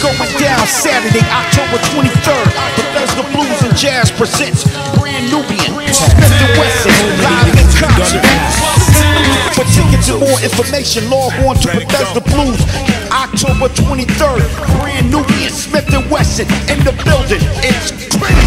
going down Saturday, October 23rd. Bethesda Blues and Jazz presents Brand Nubian, Smith & Wesson, live in concert. For tickets and more information, log on to Bethesda Blues. October 23rd, Brand Nubian, Smith & Wesson in the building. It's crazy.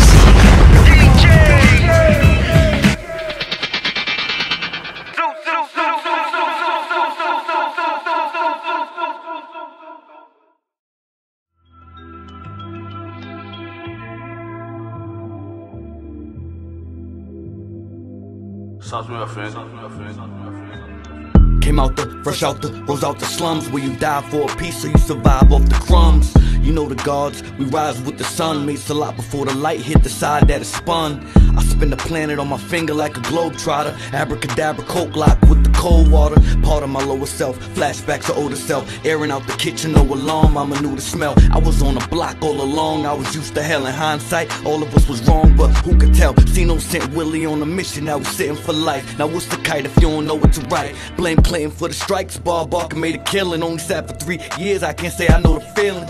Came out fresh out rose out the slums where you die for a piece so you survive off the crumbs. You know the gods, we rise with the sun. Made a lot before the light hit the side that it spun. I spin the planet on my finger like a globetrotter. Abracadabra, coke lock with the cold water. Part of my lower self, flashbacks to older self. Airing out the kitchen, no alarm, I knew the smell. I was on the block all along, I was used to hell. In hindsight, all of us was wrong, but who could tell? Sino sent Willie on a mission, now we sitting for life. Now what's the kite if you don't know what to write? Blame Clayton for the strikes, Bob Barker made a killing. Only sat for 3 years, I can't say I know the feeling.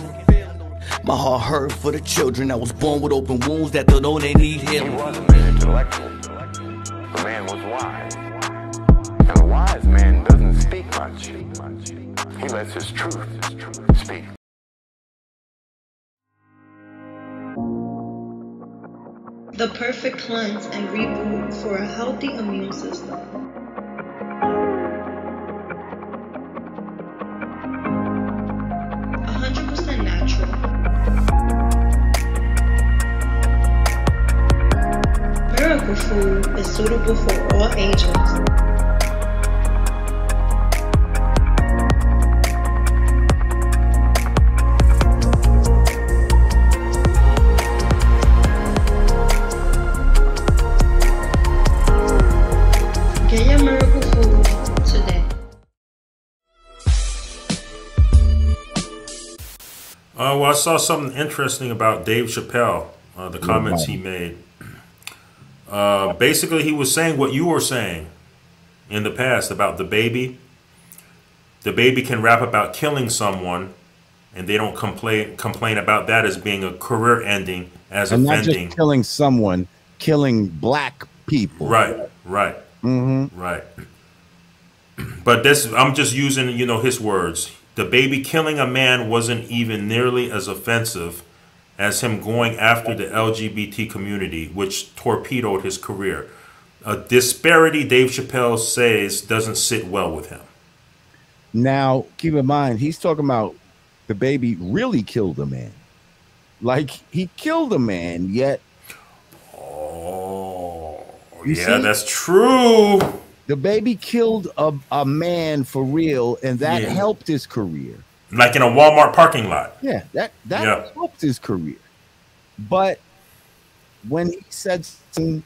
My heart hurt for the children that was born with open wounds that don't know they need healing. He wasn't very intellectual. The man was wise. And a wise man doesn't speak much. He lets his truth speak. The perfect cleanse and reboot for a healthy immune system. Miracle food is suitable for all ages. Get your miracle food today. Well, I saw something interesting about Dave Chapelle, the comments he made. Basically, he was saying what you were saying in the past about the baby. The baby can rap about killing someone, and they don't complain about that as being a career ending, as and offending. Not just killing someone, killing black people. Right. Right. But this, I'm just using, his words. The baby killing a man wasn't even nearly as offensive as him going after the LGBT community, which torpedoed his career. A disparity, Dave Chapelle says, doesn't sit well with him. Now, keep in mind, he's talking about the baby really killed a man. Like, he killed a man, yet... Oh, yeah, that's true. The baby killed a man for real, and that helped his career. Like in a Walmart parking lot. Yeah, that helped his career. But when he said something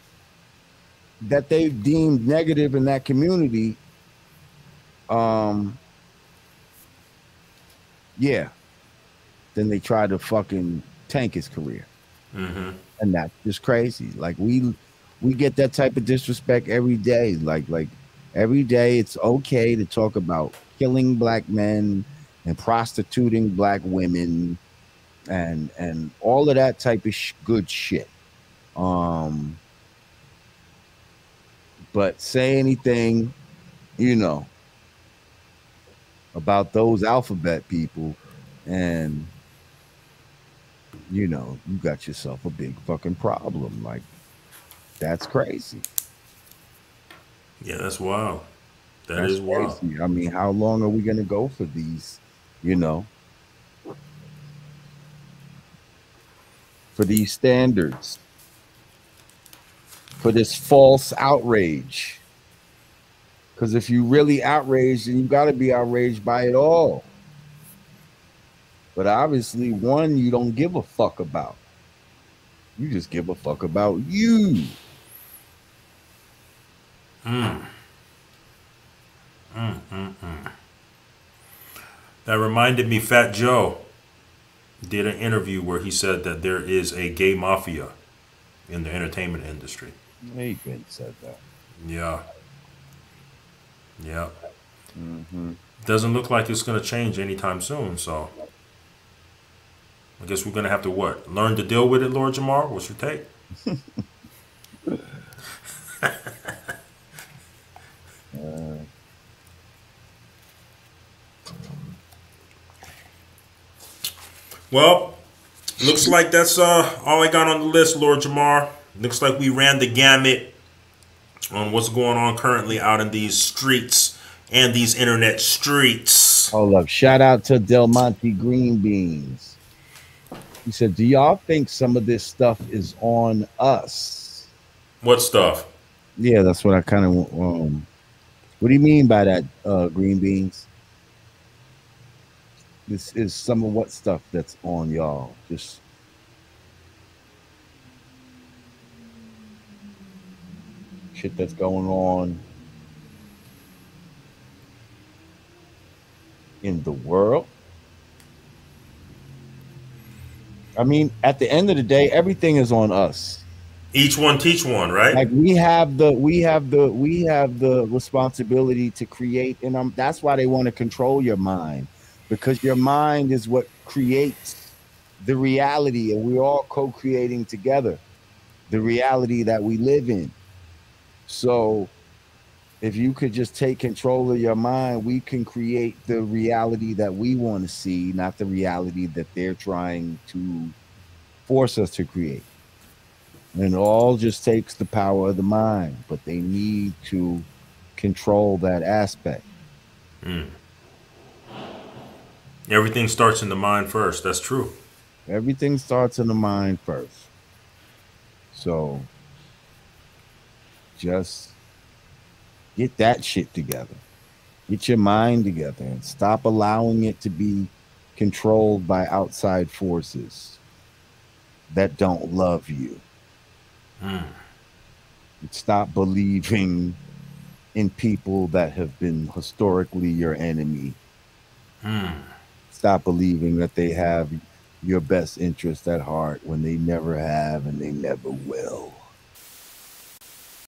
that they deemed negative in that community, then they tried to fucking tank his career. And that's just crazy. Like we get that type of disrespect every day. Like every day it's okay to talk about killing black men and prostituting black women and all of that type of good shit. But say anything, about those alphabet people and, you got yourself a big fucking problem. Like, that's crazy. Yeah, that's wild. That's crazy. Wild. I mean, how long are we going to go for these, for these standards, for this false outrage? Because if you really outraged, then you got to be outraged by it all. But obviously, one you don't give a fuck about. You just give a fuck about you. That reminded me, Fat Joe did an interview where he said that there is a gay mafia in the entertainment industry. He been said that. Yeah. Doesn't look like it's going to change anytime soon, so. I guess we're gonna have to what? Learn to deal with it, Lord Jamar. What's your take? Well, looks like that's all I got on the list, Lord Jamar. Looks like we ran the gamut on what's going on currently out in these streets and these internet streets. Hold up. Shout out to Del Monte Green Beans. He said, do y'all think some of this stuff is on us? What stuff? Yeah, that's what I kind of what do you mean by that, Green Beans? This is some of what stuff that's on y'all. Just shit that's going on in the world. I mean, at the end of the day, everything is on us. Each one teach one, right? Like we have the responsibility to create, and that's why they want to control your mind, because your mind is what creates the reality, and we're all co-creating together the reality that we live in. So if you could just take control of your mind, we can create the reality that we want to see, not the reality that they're trying to force us to create. And it all just takes the power of the mind, but they need to control that aspect. Everything starts in the mind first. That's true. Everything starts in the mind first. So just get that shit together. Get your mind together and stop allowing it to be controlled by outside forces that don't love you. Stop believing in people that have been historically your enemy. Stop believing that they have your best interest at heart when they never have and they never will.